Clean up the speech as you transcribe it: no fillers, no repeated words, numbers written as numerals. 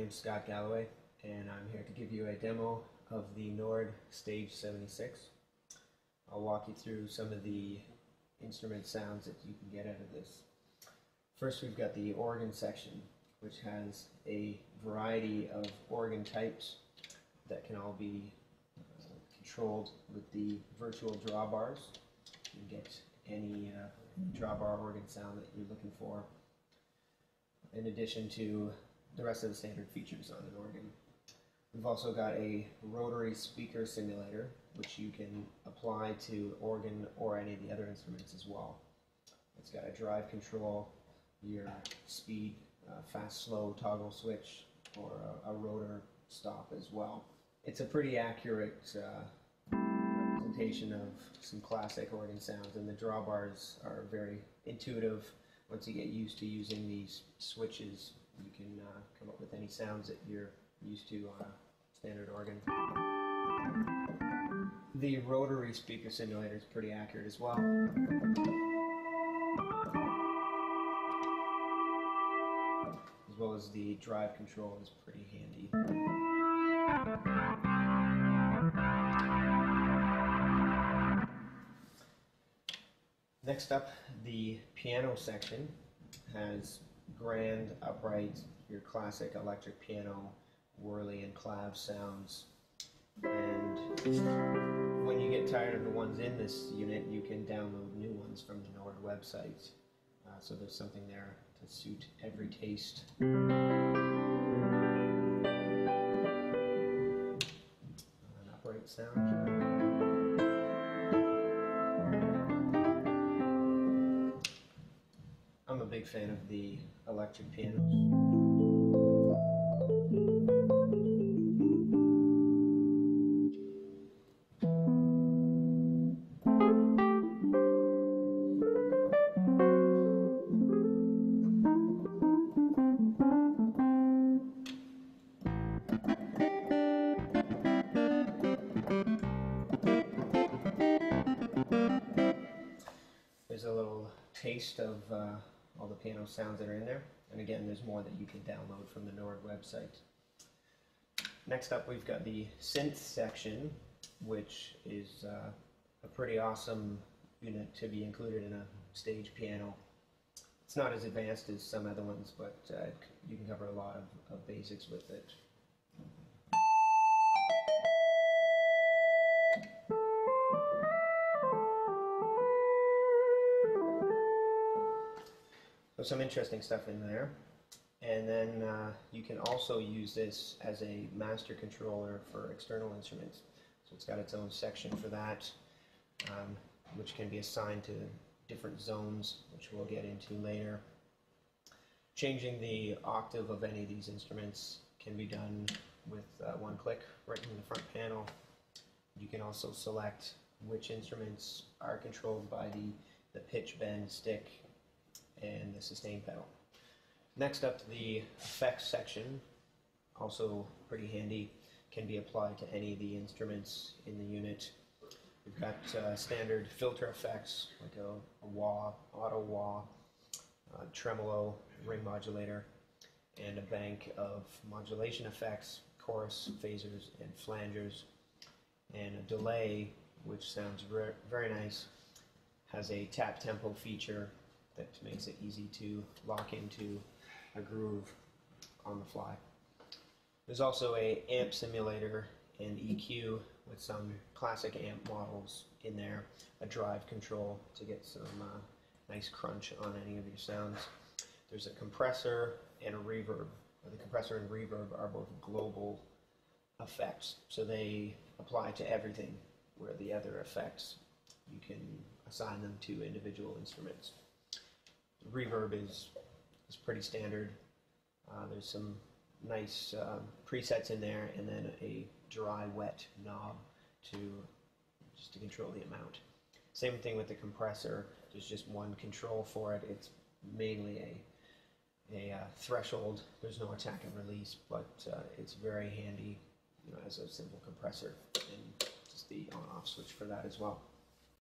name's Scott Galloway, and I'm here to give you a demo of the NORD Stage 76. I'll walk you through some of the instrument sounds that you can get out of this. First, we've got the organ section, which has a variety of organ types that can all be controlled with the virtual drawbars. You can get any drawbar organ sound that you're looking for, in addition to the rest of the standard features on an organ. We've also got a rotary speaker simulator, which you can apply to organ or any of the other instruments as well. It's got a drive control, your speed, fast, slow toggle switch, or a rotor stop as well. It's a pretty accurate representation of some classic organ sounds, and the drawbars are very intuitive. Once you get used to using these switches, you can come up with any sounds that you're used to on a standard organ. The rotary speaker simulator is pretty accurate as well. As well as the drive control is pretty handy. Next up, the piano section has grand, upright, your classic electric piano, whirly and clav sounds. And when you get tired of the ones in this unit, you can download new ones from the NORD website. So there's something there to suit every taste. An upright sound. I'm a big fan of the electric pianos. There's a little taste of all the piano sounds that are in there, and again, there's more that you can download from the NORD website. Next up, we've got the synth section, which is a pretty awesome unit to be included in a stage piano. It's not as advanced as some other ones, but you can cover a lot of basics with it. So some interesting stuff in there. And then you can also use this as a master controller for external instruments. So it's got its own section for that, which can be assigned to different zones, which we'll get into later. Changing the octave of any of these instruments can be done with one click right in the front panel. You can also select which instruments are controlled by the pitch bend stick and the sustain pedal. Next up, the effects section, also pretty handy, can be applied to any of the instruments in the unit. We've got standard filter effects like a wah, auto wah, tremolo, ring modulator, and a bank of modulation effects, chorus, phasers, and flangers, and a delay, which sounds very nice, has a tap tempo feature that makes it easy to lock into a groove on the fly. There's also a amp simulator and EQ with some classic amp models in there, a drive control to get some nice crunch on any of your sounds. There's a compressor and a reverb. The compressor and reverb are both global effects, so they apply to everything, where the other effects you can assign them to individual instruments. Reverb is pretty standard. There's some nice presets in there, and then a dry wet knob just to control the amount. Same thing with the compressor. There's just one control for it. It's mainly a threshold. There's no attack and release, but it's very handy, as a simple compressor, and just the on-off switch for that as well.